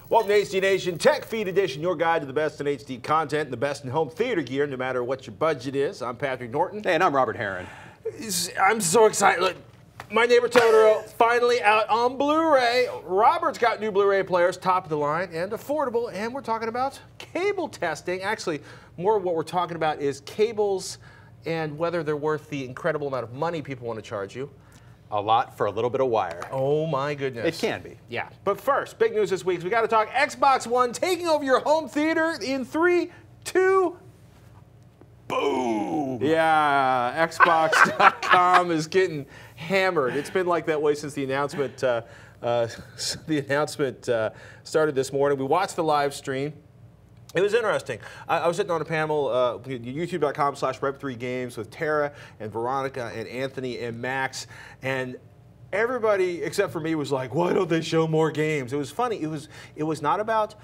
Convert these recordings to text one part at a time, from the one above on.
Welcome to HD Nation Tech Feed Edition, your guide to the best in HD content and the best in home theater gear, no matter what your budget is. I'm Patrick Norton. Hey, and I'm Robert Heron. I'm so excited. Look, My Neighbor Totoro finally out on Blu-ray. Robert's got new Blu-ray players, top of the line and affordable, and we're talking about cable testing. Actually, more of what we're talking about is cables and whether they're worth the incredible amount of money people want to charge you. A lot for a little bit of wire. Oh my goodness. It can be. Yeah. But first, big news this week. We got to talk Xbox One taking over your home theater in 3, 2, boom. Yeah, Xbox.com is getting hammered. It's been like that way since the announcement started this morning. We watched the live stream. It was interesting. I was sitting on a panel, youtube.com/Rep3Games with Tara and Veronica and Anthony and Max, and everybody except for me was like, "Why don't they show more games?" It was funny. It was not about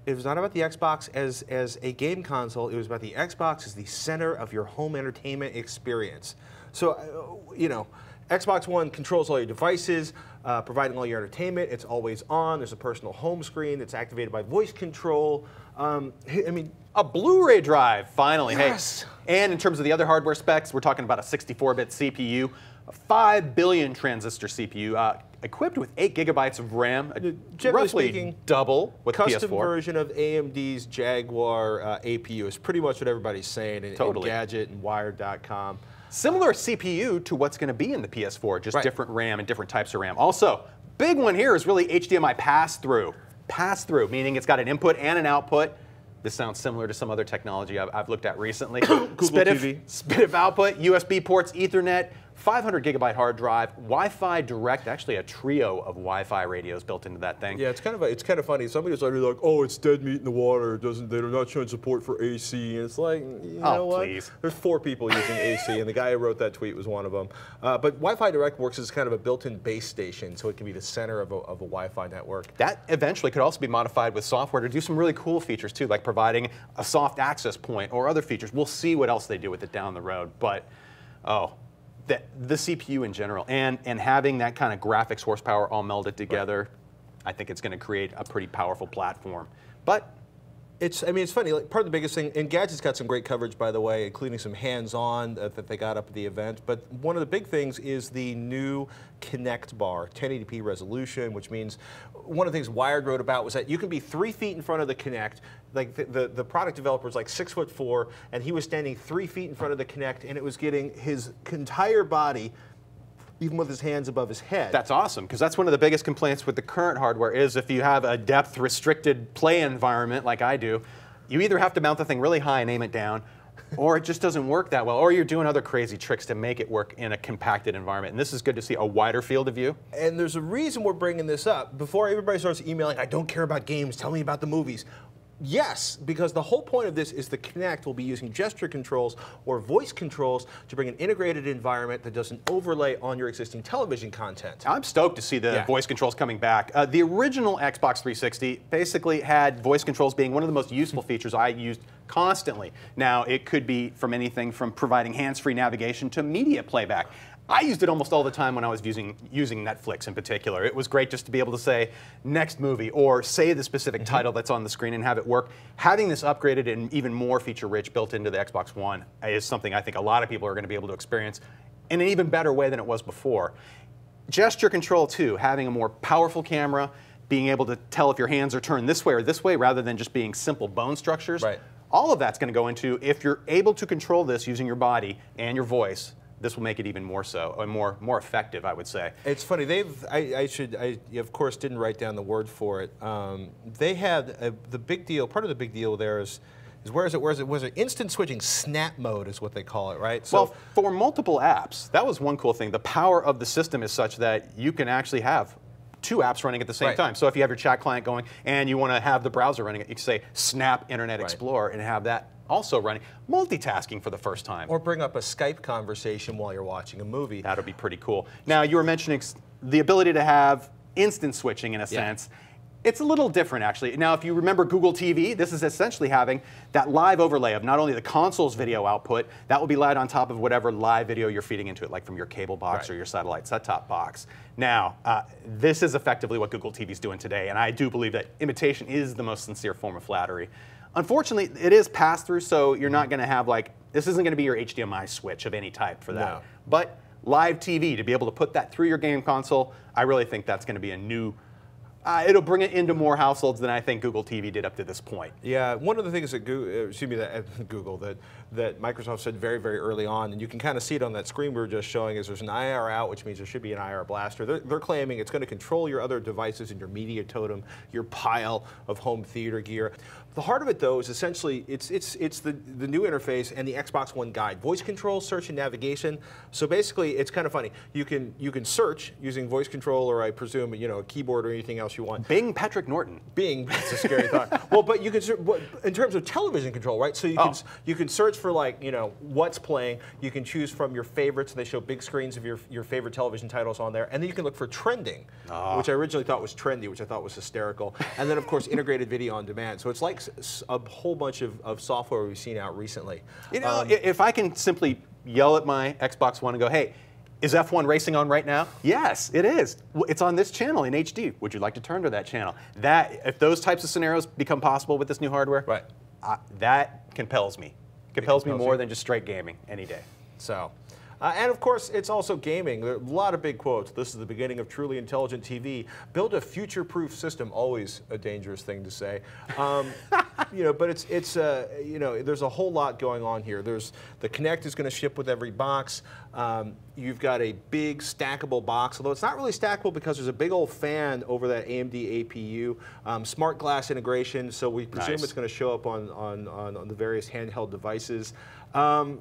the Xbox as a game console. It was about the Xbox as the center of your home entertainment experience. So, you know, Xbox One controls all your devices, providing all your entertainment. It's always on. There's a personal home screen that's activated by voice control. I mean, a Blu-ray drive, finally. Yes. Hey, and in terms of the other hardware specs, we're talking about a 64-bit CPU, a 5 billion transistor CPU, equipped with 8 gigabytes of RAM, roughly speaking, double with custom PS4. version of AMD's Jaguar APU is pretty much what everybody's saying in Gadget and Wired.com. Similar CPU to what's going to be in the PS4, just Right. different RAM and different types of RAM. Also, big one here is really HDMI pass-through. Pass-through, meaning it's got an input and an output. This sounds similar to some other technology I've looked at recently. Google TV. SPDIF output, USB ports, Ethernet, 500 gigabyte hard drive, Wi-Fi direct, actually a trio of Wi-Fi radios built into that thing. Yeah, it's kind of funny. Somebody was already like, "Oh, it's dead meat in the water. They're not showing support for AC." And it's like, you know what? Please. There's 4 people using AC, and the guy who wrote that tweet was one of them. But Wi-Fi Direct works as kind of a built-in base station, so it can be the center of a Wi-Fi network. That eventually could also be modified with software to do some really cool features too, like providing a soft access point or other features. We'll see what else they do with it down the road. But, the CPU in general and having that kind of graphics horsepower all melded together, I think it's going to create a pretty powerful platform. But it's funny. Like, part of the biggest thing, and Gadget's got some great coverage, by the way, including some hands-on that they got up at the event. But one of the big things is the new Kinect bar, 1080p resolution, which means one of the things Wired wrote about was that you can be 3 feet in front of the Kinect. Like the product developer was like 6'4", and he was standing 3 feet in front of the Kinect, and it was getting his entire body, even with his hands above his head. That's awesome, because that's one of the biggest complaints with the current hardware is if you have a depth-restricted play environment like I do, you either have to mount the thing really high and aim it down, or it just doesn't work that well, or you're doing other crazy tricks to make it work in a compacted environment. And this is good to see a wider field of view. And there's a reason we're bringing this up. Before everybody starts emailing, "I don't care about games, tell me about the movies." Yes, because the whole point of this is the Kinect will be using gesture controls or voice controls to bring an integrated environment that doesn't overlay on your existing television content. I'm stoked to see the voice controls coming back. The original Xbox 360 basically had voice controls being one of the most useful features I used constantly. Now, it could be from anything from providing hands-free navigation to media playback. I used it almost all the time when I was using Netflix in particular. It was great just to be able to say, next movie, or say the specific title that's on the screen and have it work. Having this upgraded and even more feature-rich built into the Xbox One is something I think a lot of people are going to be able to experience in an even better way than it was before. Gesture control, too, having a more powerful camera, being able to tell if your hands are turned this way or this way rather than just being simple bone structures. Right. All of that's going to go into, if you're able to control this using your body and your voice, this will make it even more so, and more effective, I would say. It's funny. I of course didn't write down the word for it. They had the big deal. Part of the big deal there is where is it? Instant switching, snap mode is what they call it, right? So, well, for multiple apps, that was one cool thing. The power of the system is such that you can actually have 2 apps running at the same time. So if you have your chat client going and you want to have the browser running, you can say Snap Internet Explorer and have that also running, multitasking for the first time. Or bring up a Skype conversation while you're watching a movie. That would be pretty cool. Now, you were mentioning the ability to have instant switching in a sense. It's a little different, actually. Now, if you remember Google TV, this is essentially having that live overlay of not only the console's video output, that will be laid on top of whatever live video you're feeding into it, like from your cable box or your satellite set-top box. Now, this is effectively what Google TV is doing today, and I do believe that imitation is the most sincere form of flattery. Unfortunately, it is pass-through, so you're not going to have, like, this isn't going to be your HDMI switch of any type for that. No. But live TV, to be able to put that through your game console, I really think that's going to be a new... it'll bring it into more households than I think Google TV did up to this point. Yeah, one of the things that Google, that Microsoft said very, very early on, and you can kind of see it on that screen we were just showing, is there's an IR out, which means there should be an IR blaster. They're claiming it's going to control your other devices in your media totem, your pile of home theater gear. The heart of it, though, is essentially it's the new interface and the Xbox One guide. Voice control, search, and navigation. So basically, it's kind of funny. You can search using voice control, or I presume a keyboard or anything else you want. Bing Patrick Norton. Bing, that's a scary thought. Well, but you can in terms of television control, right? So you can search for what's playing. You can choose from your favorites. They show big screens of your favorite television titles on there, and then you can look for trending, which I originally thought was trendy, which I thought was hysterical. And then of course integrated video on demand. So it's like a whole bunch of software we've seen out recently. If I can simply yell at my Xbox One and go, hey, is F1 racing on right now? Yes, it is. It's on this channel in HD. Would you like to turn to that channel? If those types of scenarios become possible with this new hardware, right, that compels me. Compels me more than just straight gaming any day. So. And of course, it's also gaming. There are a lot of big quotes. This is the beginning of truly intelligent TV. Build a future-proof system. Always a dangerous thing to say. But it's there's a whole lot going on here. There's the Kinect is going to ship with every box. You've got a big stackable box, although it's not really stackable because there's a big old fan over that AMD APU. Smart glass integration, so we presume it's going to show up on the various handheld devices. I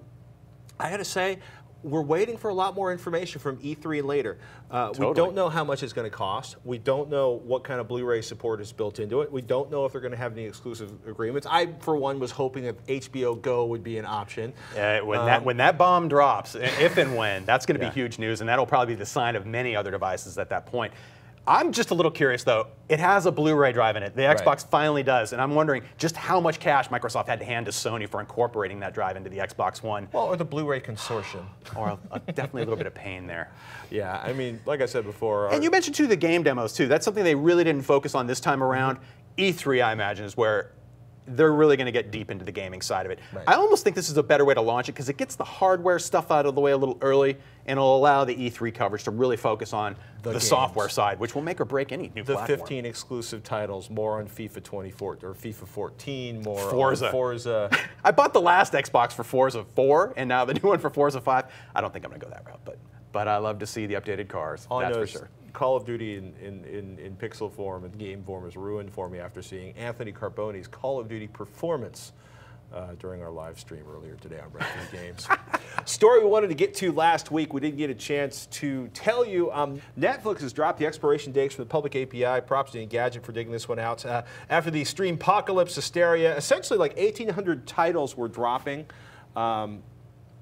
got to say, we're waiting for a lot more information from E3 and later. Totally. We don't know how much it's going to cost. We don't know what kind of Blu-ray support is built into it. We don't know if they're going to have any exclusive agreements. I, for one, was hoping that HBO Go would be an option. When that bomb drops, if and when, that's going to be huge news, and that'll probably be the sign of many other devices at that point. I'm just a little curious, though. It has a Blu-ray drive in it. The Xbox finally does, and I'm wondering just how much cash Microsoft had to hand to Sony for incorporating that drive into the Xbox One. Well, or the Blu-ray consortium. Or definitely a little bit of pain there. Yeah, I mean, like I said before. And you mentioned, too, the game demos, too. That's something they really didn't focus on this time around. E3, I imagine, is where they're really going to get deep into the gaming side of it. Right. I almost think this is a better way to launch it because it gets the hardware stuff out of the way a little early, and it'll allow the E3 coverage to really focus on the software side, which will make or break any new platform. The 15 exclusive titles, more on FIFA 24 or FIFA 14, more Forza. on Forza. I bought the last Xbox for Forza 4, and now the new one for Forza 5. I don't think I'm going to go that route, but I love to see the updated cars. All that's for sure. Call of Duty in pixel form and game form is ruined for me after seeing Anthony Carbone's Call of Duty performance during our live stream earlier today on Retro Games. Story we wanted to get to last week, we didn't get a chance to tell you. Netflix has dropped the expiration dates for the public API. Props to Engadget for digging this one out. After the Streampocalypse hysteria, essentially like 1,800 titles were dropping.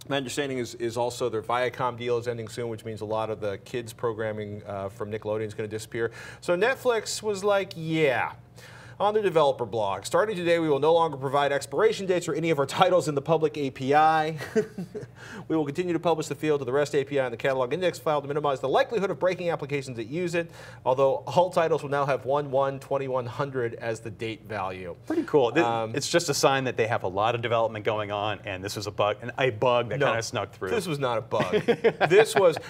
My understanding is also their Viacom deal is ending soon, which means a lot of the kids programming from Nickelodeon is going to disappear. So Netflix was like, yeah. On their developer blog, starting today, we will no longer provide expiration dates for any of our titles in the public API. We will continue to publish the field to the REST API and the catalog index file to minimize the likelihood of breaking applications that use it, although all titles will now have 1/1/2100 as the date value. Pretty cool. It's just a sign that they have a lot of development going on, and this was a bug that kind of snuck through. This was not a bug.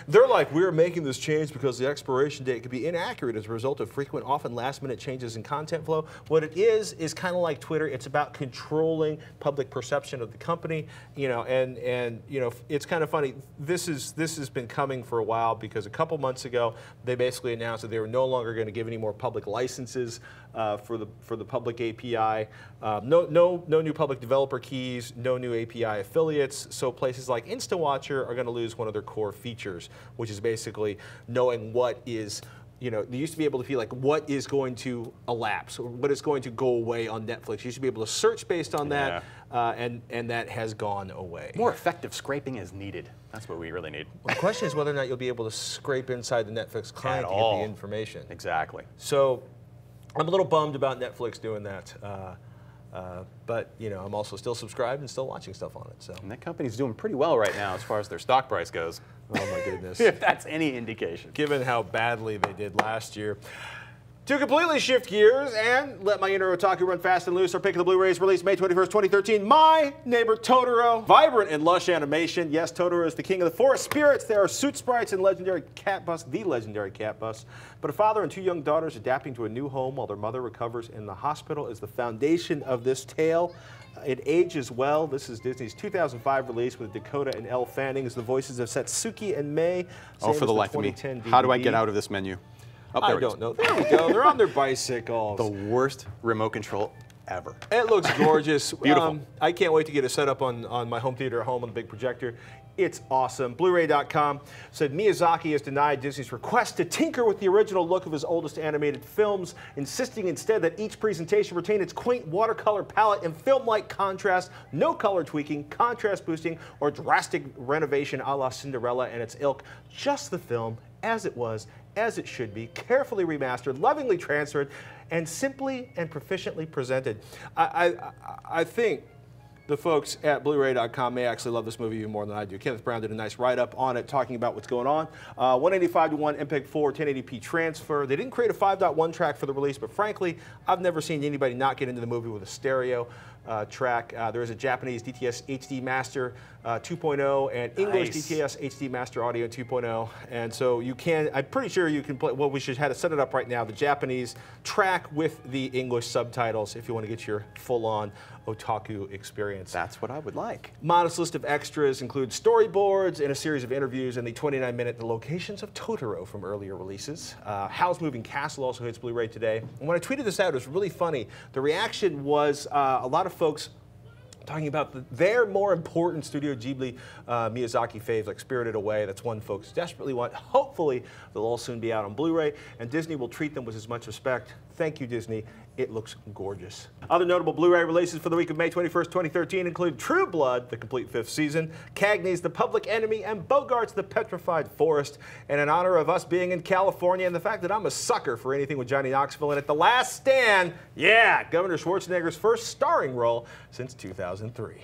They're like, we're making this change because the expiration date could be inaccurate as a result of frequent, often last-minute changes in content flow. What it is kind of like Twitter. It's about controlling public perception of the company, and it's kind of funny. This has been coming for a while because a couple months ago they basically announced that they were no longer going to give any more public licenses for the public API. No new public developer keys, no new API affiliates. So places like InstaWatcher are going to lose one of their core features, which is basically knowing what is. They used to be able to feel like what is going to elapse, or what is going to go away on Netflix. You used to be able to search based on that, and that has gone away. More effective scraping is needed. That's what we really need. Well, the question is whether or not you'll be able to scrape inside the Netflix client to get the information. Exactly. So I'm a little bummed about Netflix doing that. But you know, I'm also still subscribed and still watching stuff on it. So. And that company's doing pretty well right now as far as their stock price goes. Oh my goodness. If that's any indication. Given how badly they did last year. To completely shift gears and let my inner otaku run fast and loose, our pick of the Blu-rays released May 21st, 2013, My Neighbor Totoro. Vibrant and lush animation. Yes, Totoro is the king of the forest spirits. There are suit sprites and legendary cat bus, the legendary cat bus. But a father and two young daughters adapting to a new home while their mother recovers in the hospital is the foundation of this tale. It ages well. This is Disney's 2005 release with Dakota and Elle Fanning as the voices of Satsuki and Mei. Oh, for the life of me. How do I get out of this menu? Oh, I don't know. There we go. They're on their bicycles. The worst remote control ever. It looks gorgeous. Beautiful. I can't wait to get it set up on my home theater at home on the big projector. It's awesome. Blu-ray.com said Miyazaki has denied Disney's request to tinker with the original look of his oldest animated films, insisting instead that each presentation retain its quaint watercolor palette and film-like contrast, no color tweaking, contrast boosting, or drastic renovation a la Cinderella and its ilk. Just the film as it was, as it should be, carefully remastered, lovingly transferred, and simply and proficiently presented. I think the folks at Blu-ray.com may actually love this movie even more than I do. Kenneth Brown did a nice write-up on it, talking about what's going on. 185:1 MPEG-4 1080p transfer. They didn't create a 5.1 track for the release, but frankly, I've never seen anybody not get into the movie with a stereo track. There is a Japanese DTS HD Master 2.0 and English DTS HD Master Audio 2.0, and so you can. I'm pretty sure you can play. Well, we should have to set it up right now. The Japanese track with the English subtitles if you want to get your full-on otaku experience. That's what I would like. Modest list of extras include storyboards and a series of interviews and the 29-minute The Locations of Totoro from earlier releases. Howl's Moving Castle also hits Blu-ray today. And when I tweeted this out, it was really funny. The reaction was a lot of folks talking about their more important Studio Ghibli Miyazaki faves, like Spirited Away. That's one folks desperately want. Hopefully, they'll all soon be out on Blu-ray, and Disney will treat them with as much respect. Thank you, Disney. It looks gorgeous. Other notable Blu-ray releases for the week of May 21st, 2013 include True Blood, the complete 5th season, Cagney's The Public Enemy, and Bogart's The Petrified Forest. And in honor of us being in California and the fact that I'm a sucker for anything with Johnny Knoxville in it, The Last Stand, yeah, Governor Schwarzenegger's first starring role since 2003.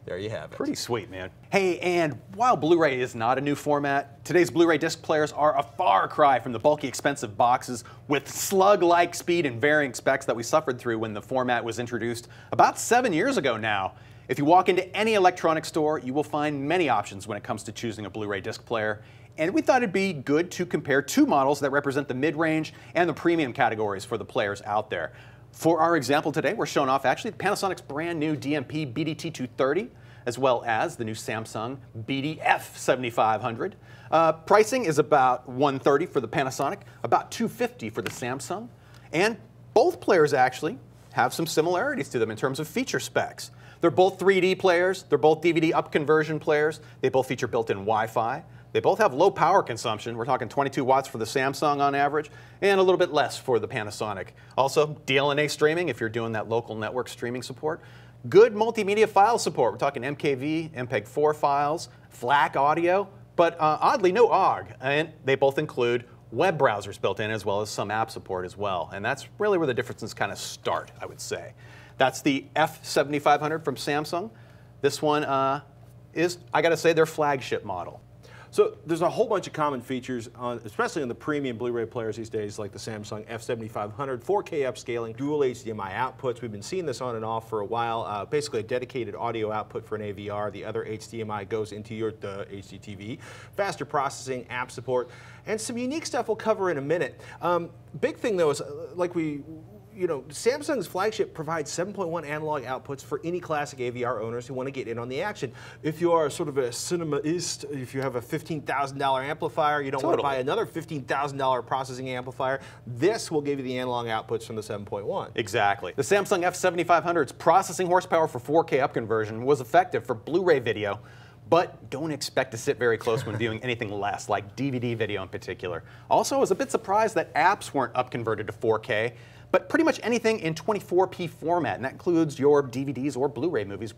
There you have it. Pretty sweet, man. Hey, and while Blu-ray is not a new format, today's Blu-ray disc players are a far cry from the bulky, expensive boxes with slug-like speed and varying specs that we suffered through when the format was introduced about 7 years ago now. If you walk into any electronics store, you will find many options when it comes to choosing a Blu-ray disc player. And we thought it'd be good to compare two models that represent the mid-range and the premium categories for the players out there. For our example today, we're showing off actually Panasonic's brand new DMP BDT230, as well as the new Samsung BDF 7500. Pricing is about $130 for the Panasonic, about $250 for the Samsung. And both players actually have some similarities to them in terms of feature specs. They're both 3D players, they're both DVD up conversion players, they both feature built-in Wi-Fi. They both have low power consumption. We're talking 22 watts for the Samsung on average, and a little bit less for the Panasonic. Also, DLNA streaming if you're doing that local network streaming support. Good multimedia file support. We're talking MKV, MPEG-4 files, FLAC audio, but oddly no OGG. And they both include web browsers built in as well as some app support as well. And that's really where the differences kind of start, I would say. That's the F7500 from Samsung. This one is, I gotta say, their flagship model. So there's a whole bunch of common features, especially on the premium Blu-ray players these days, like the Samsung F7500, 4K upscaling, dual HDMI outputs. We've been seeing this on and off for a while. Basically a dedicated audio output for an AVR. The other HDMI goes into your HDTV. Faster processing, app support, and some unique stuff we'll cover in a minute. Big thing though is, Samsung's flagship provides 7.1 analog outputs for any classic AVR owners who want to get in on the action. If you are sort of a cinemaist, if you have a $15,000 amplifier, you don't want to buy another $15,000 processing amplifier, this will give you the analog outputs from the 7.1. Exactly. The Samsung F7500's processing horsepower for 4K upconversion was effective for Blu-ray video, but don't expect to sit very close when viewing anything less, like DVD video in particular. Also, I was a bit surprised that apps weren't upconverted to 4K, but pretty much anything in 24p format, and that includes your DVDs or Blu-ray movies,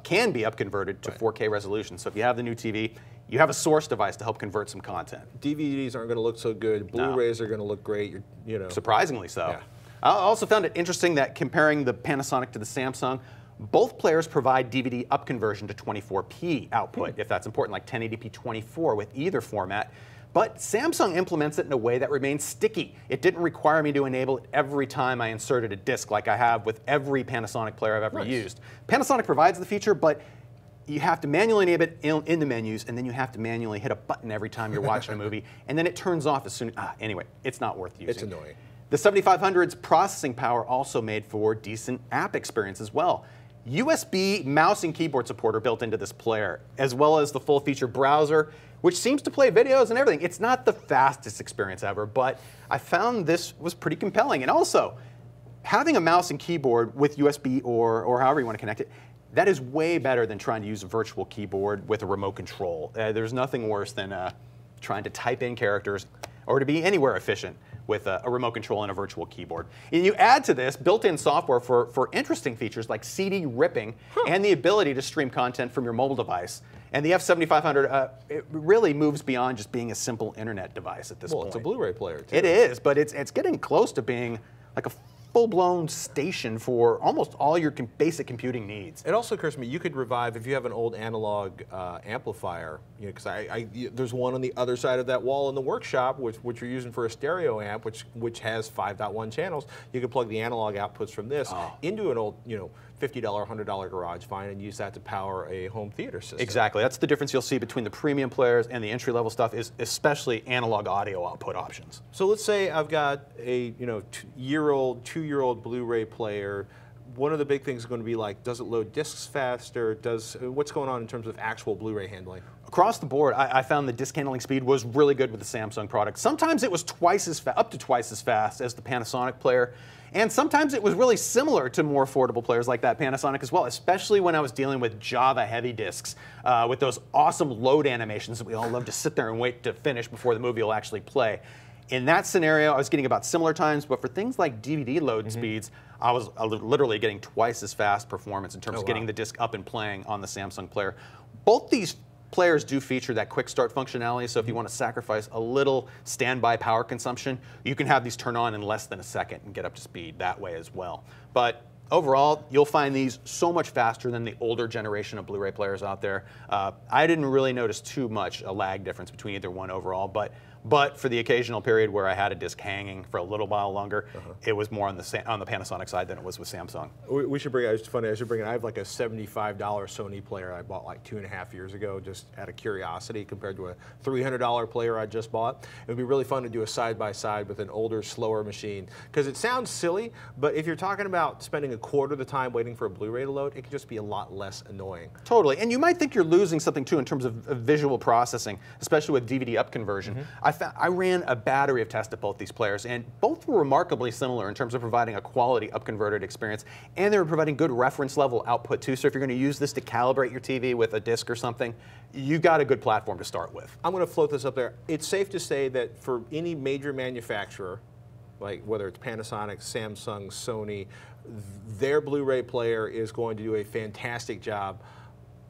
can be upconverted to 4K resolution. So if you have the new TV, you have a source device to help convert some content. DVDs aren't going to look so good. Blu-rays are going to look great. You know, surprisingly so. Yeah. I also found it interesting that comparing the Panasonic to the Samsung, both players provide DVD upconversion to 24p output, if that's important, like 1080p 24 with either format. But Samsung implements it in a way that remains sticky. It didn't require me to enable it every time I inserted a disc like I have with every Panasonic player I've ever used. Panasonic provides the feature, but you have to manually enable it in the menus, and then you have to manually hit a button every time you're watching a movie, and then it turns off as soon anyway, it's not worth using. It's annoying. The 7500's processing power also made for decent app experience as well. USB mouse and keyboard support are built into this player, as well as the full-feature browser, which seems to play videos and everything. It's not the fastest experience ever, but I found this was pretty compelling. And also, having a mouse and keyboard with USB or however you want to connect it, that is way better than trying to use a virtual keyboard with a remote control. There's nothing worse than trying to type in characters or to be anywhere efficient with a remote control and a virtual keyboard. And you add to this built-in software for interesting features like CD ripping and the ability to stream content from your mobile device. And the F7500 it really moves beyond just being a simple internet device at this point. Well, it's a Blu-ray player, too. It is, but it's getting close to being like a full-blown station for almost all your basic computing needs. It also occurs to me you could revive if you have an old analog amplifier. You know, because there's one on the other side of that wall in the workshop, which you're using for a stereo amp, which has 5.1 channels. You could plug the analog outputs from this into an old, $50, $100 garage fine and use that to power a home theater system. Exactly. That's the difference you'll see between the premium players and the entry-level stuff is especially analog audio output options. So let's say I've got a two-year-old Blu-ray player. One of the big things is going to be like, does it load discs faster? What's going on in terms of actual Blu-ray handling? Across the board, I found the disc handling speed was really good with the Samsung product. Sometimes it was up to twice as fast as the Panasonic player. And sometimes it was really similar to more affordable players like that Panasonic as well, especially when I was dealing with Java-heavy discs with those awesome load animations that we all love to sit there and wait to finish before the movie will actually play. In that scenario, I was getting about similar times, but for things like DVD load speeds, I was literally getting twice as fast performance in terms of getting the disc up and playing on the Samsung player. Both these players do feature that quick start functionality, so if you want to sacrifice a little standby power consumption, you can have these turn on in less than a second and get up to speed that way as well. But overall, you'll find these so much faster than the older generation of Blu-ray players out there. I didn't really notice too much a lag difference between either one overall, but for the occasional period where I had a disc hanging for a little while longer, it was more on the Panasonic side than it was with Samsung. We should bring it. It's funny. I should bring it. I have like a $75 Sony player I bought like 2.5 years ago, just out of curiosity, compared to a $300 player I just bought. It would be really fun to do a side-by-side with an older, slower machine, because it sounds silly, but if you're talking about spending a quarter of the time waiting for a Blu-ray to load, it can just be a lot less annoying. Totally, and you might think you're losing something too in terms of visual processing, especially with DVD up conversion. I ran a battery of tests at both these players, and both were remarkably similar in terms of providing a quality upconverted experience, and they were providing good reference level output too. So if you're going to use this to calibrate your TV with a disc or something, you got a good platform to start with. I'm going to float this up there. It's safe to say that for any major manufacturer, like whether it's Panasonic, Samsung, Sony, their Blu-ray player is going to do a fantastic job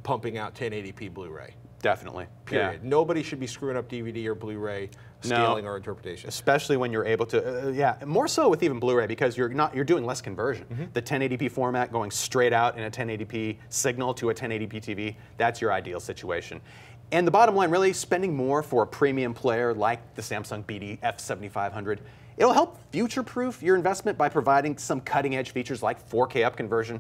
pumping out 1080p Blu-ray. Definitely. Period. Yeah. Nobody should be screwing up DVD or Blu-ray scaling or interpretation. Especially when you're able to, more so with even Blu-ray, because you're doing less conversion. The 1080p format going straight out in a 1080p signal to a 1080p TV, that's your ideal situation. And the bottom line, really, spending more for a premium player like the Samsung BD F7500, it'll help future-proof your investment by providing some cutting-edge features like 4K upconversion.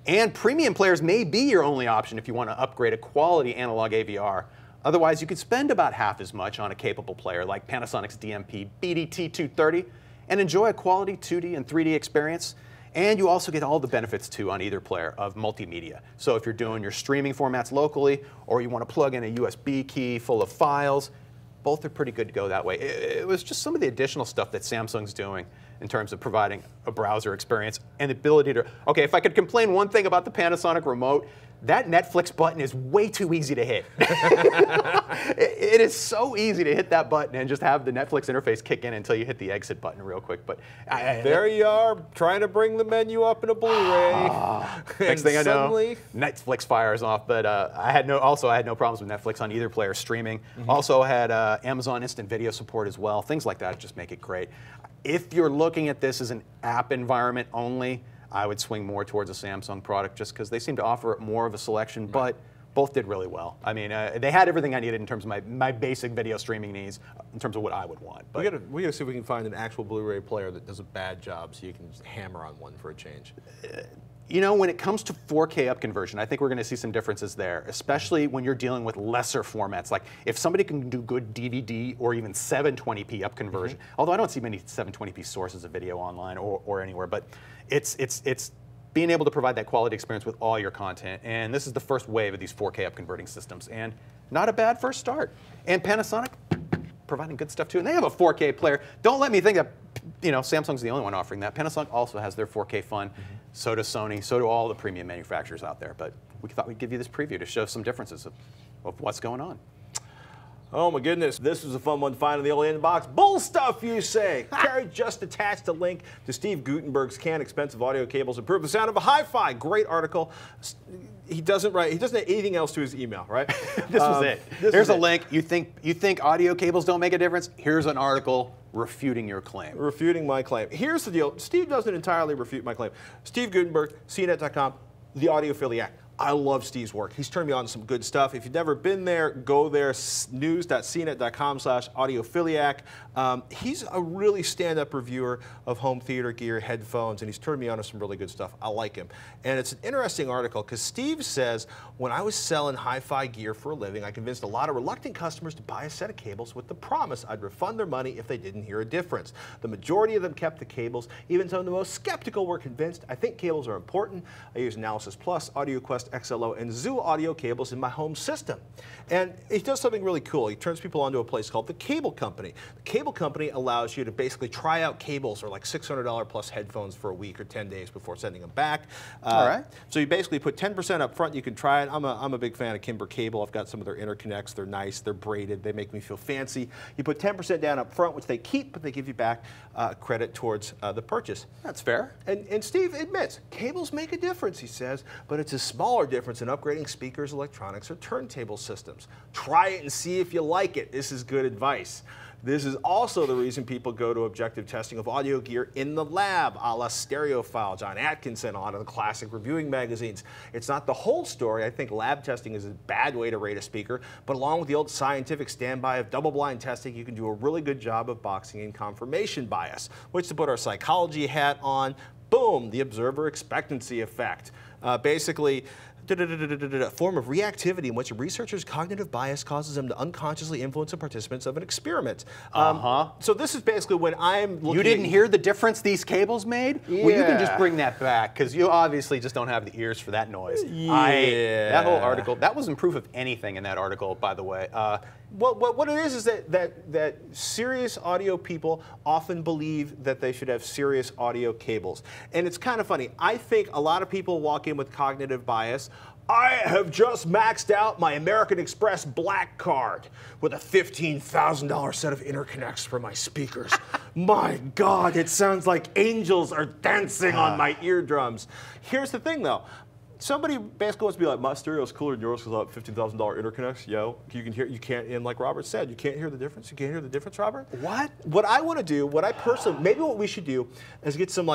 And premium players may be your only option if you want to upgrade a quality analog AVR. Otherwise, you could spend about half as much on a capable player like Panasonic's DMP BD-T230 and enjoy a quality 2D and 3D experience. And you also get all the benefits, too, on either player of multimedia. So if you're doing your streaming formats locally, or you want to plug in a USB key full of files, both are pretty good to go that way. It was just some of the additional stuff that Samsung's doing in terms of providing a browser experience and the ability to, okay, if I could complain one thing about the Panasonic remote, that Netflix button is way too easy to hit. It is so easy to hit that button and just have the Netflix interface kick in until you hit the exit button real quick. But there you are, trying to bring the menu up in a Blu-ray. Next thing I know, Netflix fires off. But I had no problems with Netflix on either player streaming. Also had Amazon Instant Video support as well. Things like that just make it great. If you're looking at this as an app environment only, I would swing more towards a Samsung product just because they seem to offer more of a selection, but both did really well. I mean, they had everything I needed in terms of my basic video streaming needs, in terms of what I would want. But we gotta see if we can find an actual Blu-ray player that does a bad job so you can just hammer on one for a change. You know, when it comes to 4K up conversion, I think we're going to see some differences there, especially when you're dealing with lesser formats. Like if somebody can do good DVD or even 720p up conversion, although I don't see many 720p sources of video online or anywhere, but it's being able to provide that quality experience with all your content. And this is the first wave of these 4K up converting systems, and not a bad first start. And Panasonic providing good stuff too, and they have a 4K player. Don't let me think that Samsung's the only one offering that. Panasonic also has their 4K fun. So does Sony. So do all the premium manufacturers out there. But we thought we'd give you this preview to show some differences of what's going on. Oh my goodness, this was a fun one to find in the old inbox. Bull stuff, you say? Carrie just attached a link to Steve Gutenberg's Can Expensive Audio Cables Improve the Sound of a Hi-Fi. Great article. He doesn't add anything else to his email, right? This was it. Here's a link. You think audio cables don't make a difference? Here's an article refuting your claim. Refuting my claim. Here's the deal. Steve doesn't entirely refute my claim. Steve Gutenberg, CNET.com, the audiophiliac. I love Steve's work. He's turned me on to some good stuff. If you've never been there, go there, news.cnet.com/audiophiliac. He's a really stand-up reviewer of home theater gear, headphones, and he's turned me on to some really good stuff. I like him. And it's an interesting article because Steve says, when I was selling hi-fi gear for a living, I convinced a lot of reluctant customers to buy a set of cables with the promise I'd refund their money if they didn't hear a difference. The majority of them kept the cables. Even some of the most skeptical were convinced. I think cables are important. I use Analysis Plus, AudioQuest XLO, and Zoo audio cables in my home system. And he does something really cool. He turns people onto a place called the Cable Company. The Cable Company allows you to basically try out cables or like $600 plus headphones for a week or 10 days before sending them back. All right. So you basically put 10% up front. You can try it. I'm a big fan of Kimber Cable. I've got some of their interconnects. They're nice. They're braided. They make me feel fancy. You put 10% down up front, which they keep, but they give you back credit towards the purchase. That's fair. And Steve admits, cables make a difference, he says, but it's a smaller difference in upgrading speakers, electronics, or turntable systems. Try it and see if you like it. This is good advice. This is also the reason people go to objective testing of audio gear in the lab, a la Stereophile, John Atkinson on the classic reviewing magazines. It's not the whole story. I think lab testing is a bad way to rate a speaker, but along with the old scientific standby of double-blind testing, you can do a really good job of boxing in confirmation bias, which, to put our psychology hat on, boom, the observer expectancy effect. Basically, a form of reactivity in which a researcher's cognitive bias causes them to unconsciously influence the participants of an experiment. So this is basically when I'm looking. You didn't hear the difference these cables made? Yeah. Well, you can just bring that back because you obviously just don't have the ears for that noise. Yeah. That whole article, that wasn't proof of anything in that article, by the way. Well, what it is that serious audio people often believe that they should have serious audio cables. And it's kind of funny. I think a lot of people walk in with cognitive bias. I have just maxed out my American Express Black Card with a $15,000 set of interconnects for my speakers. My God, it sounds like angels are dancing on my eardrums. Here's the thing, though. Somebody basically wants to be like, my stereo's cooler than yours because I have $15,000 interconnects. Yo, you can hear, you can't, and like Robert said, you can't hear the difference. You can't hear the difference, Robert? What? What I want to do, what I personally, maybe what we should do is get some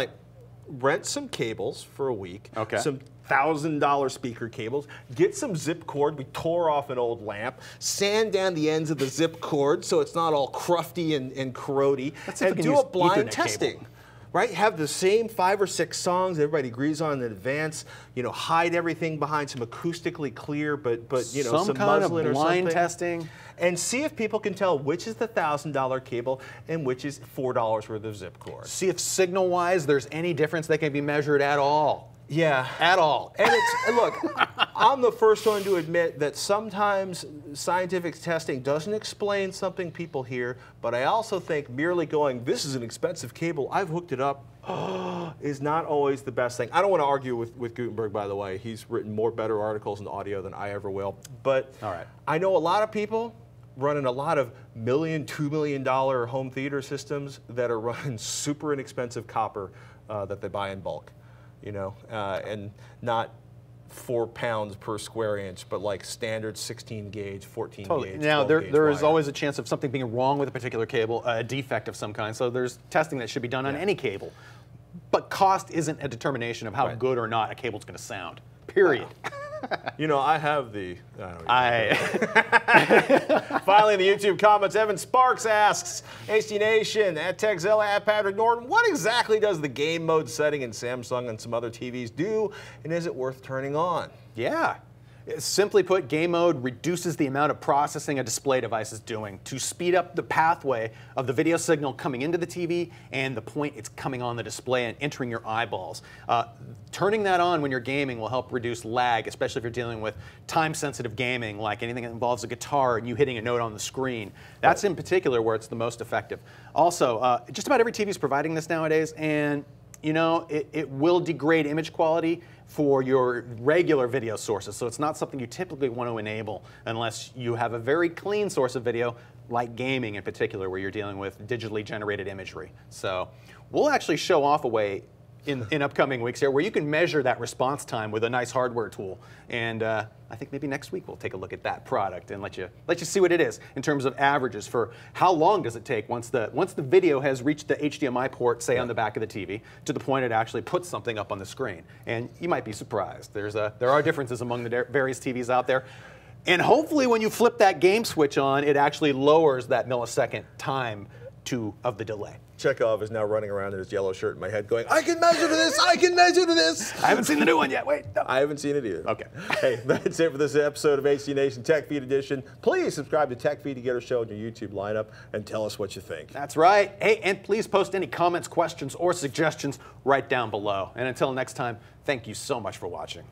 rent some cables for a week. Okay. Some $1,000 speaker cables, get some zip cord. We tore off an old lamp, sand down the ends of the zip cord so it's not all crufty and corrody, and do a blind testing. Cable. Right? Have the same 5 or 6 songs everybody agrees on in advance. You know, hide everything behind some acoustically clear, but you know, some kind muslin of or something. blind testing. And see if people can tell which is the $1,000 cable and which is $4 worth of zip cord. See if signal-wise there's any difference that can be measured at all. Yeah. At all. And it's, look, I'm the first one to admit that sometimes scientific testing doesn't explain something people hear, but I also think merely going, this is an expensive cable, I've hooked it up, is not always the best thing. I don't want to argue with Gutenberg, by the way. He's written more better articles in audio than I ever will. But all right. I know a lot of people running a lot of $1 million, $2 million home theater systems that are running super inexpensive copper that they buy in bulk, you know, and not 4 pounds per square inch, but like standard 16 gauge, 14 gauge. Now, 12 gauge there is wire. always a chance of something being wrong with a particular cable, a defect of some kind. So there's testing that should be done on any cable. But cost isn't a determination of how good or not a cable's going to sound. Period. You know, I have the. Finally, in the YouTube comments, Evan Sparks asks, HD Nation, at Techzilla, at Patrick Norton, what exactly does the game mode setting in Samsung and some other TVs do, and is it worth turning on? Yeah. Simply put, game mode reduces the amount of processing a display device is doing to speed up the pathway of the video signal coming into the TV and the point it's coming on the display and entering your eyeballs. Turning that on when you're gaming will help reduce lag, especially if you're dealing with time-sensitive gaming, like anything that involves a guitar and you hitting a note on the screen. That's in particular where it's the most effective. Also, just about every TV is providing this nowadays, and you know, it will degrade image quality for your regular video sources, so it's not something you typically want to enable unless you have a very clean source of video, like gaming in particular, where you're dealing with digitally generated imagery. So we'll actually show off a way in upcoming weeks here where you can measure that response time with a nice hardware tool. And I think maybe next week we'll take a look at that product and let you see what it is in terms of averages for how long does it take once the video has reached the HDMI port, say on the back of the TV, to the point it actually puts something up on the screen. And you might be surprised. There are differences among the various TVs out there. And hopefully when you flip that game switch on, it actually lowers that millisecond time of the delay. Chekhov is now running around in his yellow shirt in my head going, I can measure to this, I can measure to this. I haven't seen the new one yet, wait. No. I haven't seen it either. Okay. Hey, that's it for this episode of HD Nation Tech Feed Edition. Please subscribe to Tech Feed to get our show in your YouTube lineup and tell us what you think. That's right. Hey, and please post any comments, questions, or suggestions right down below. And until next time, thank you so much for watching.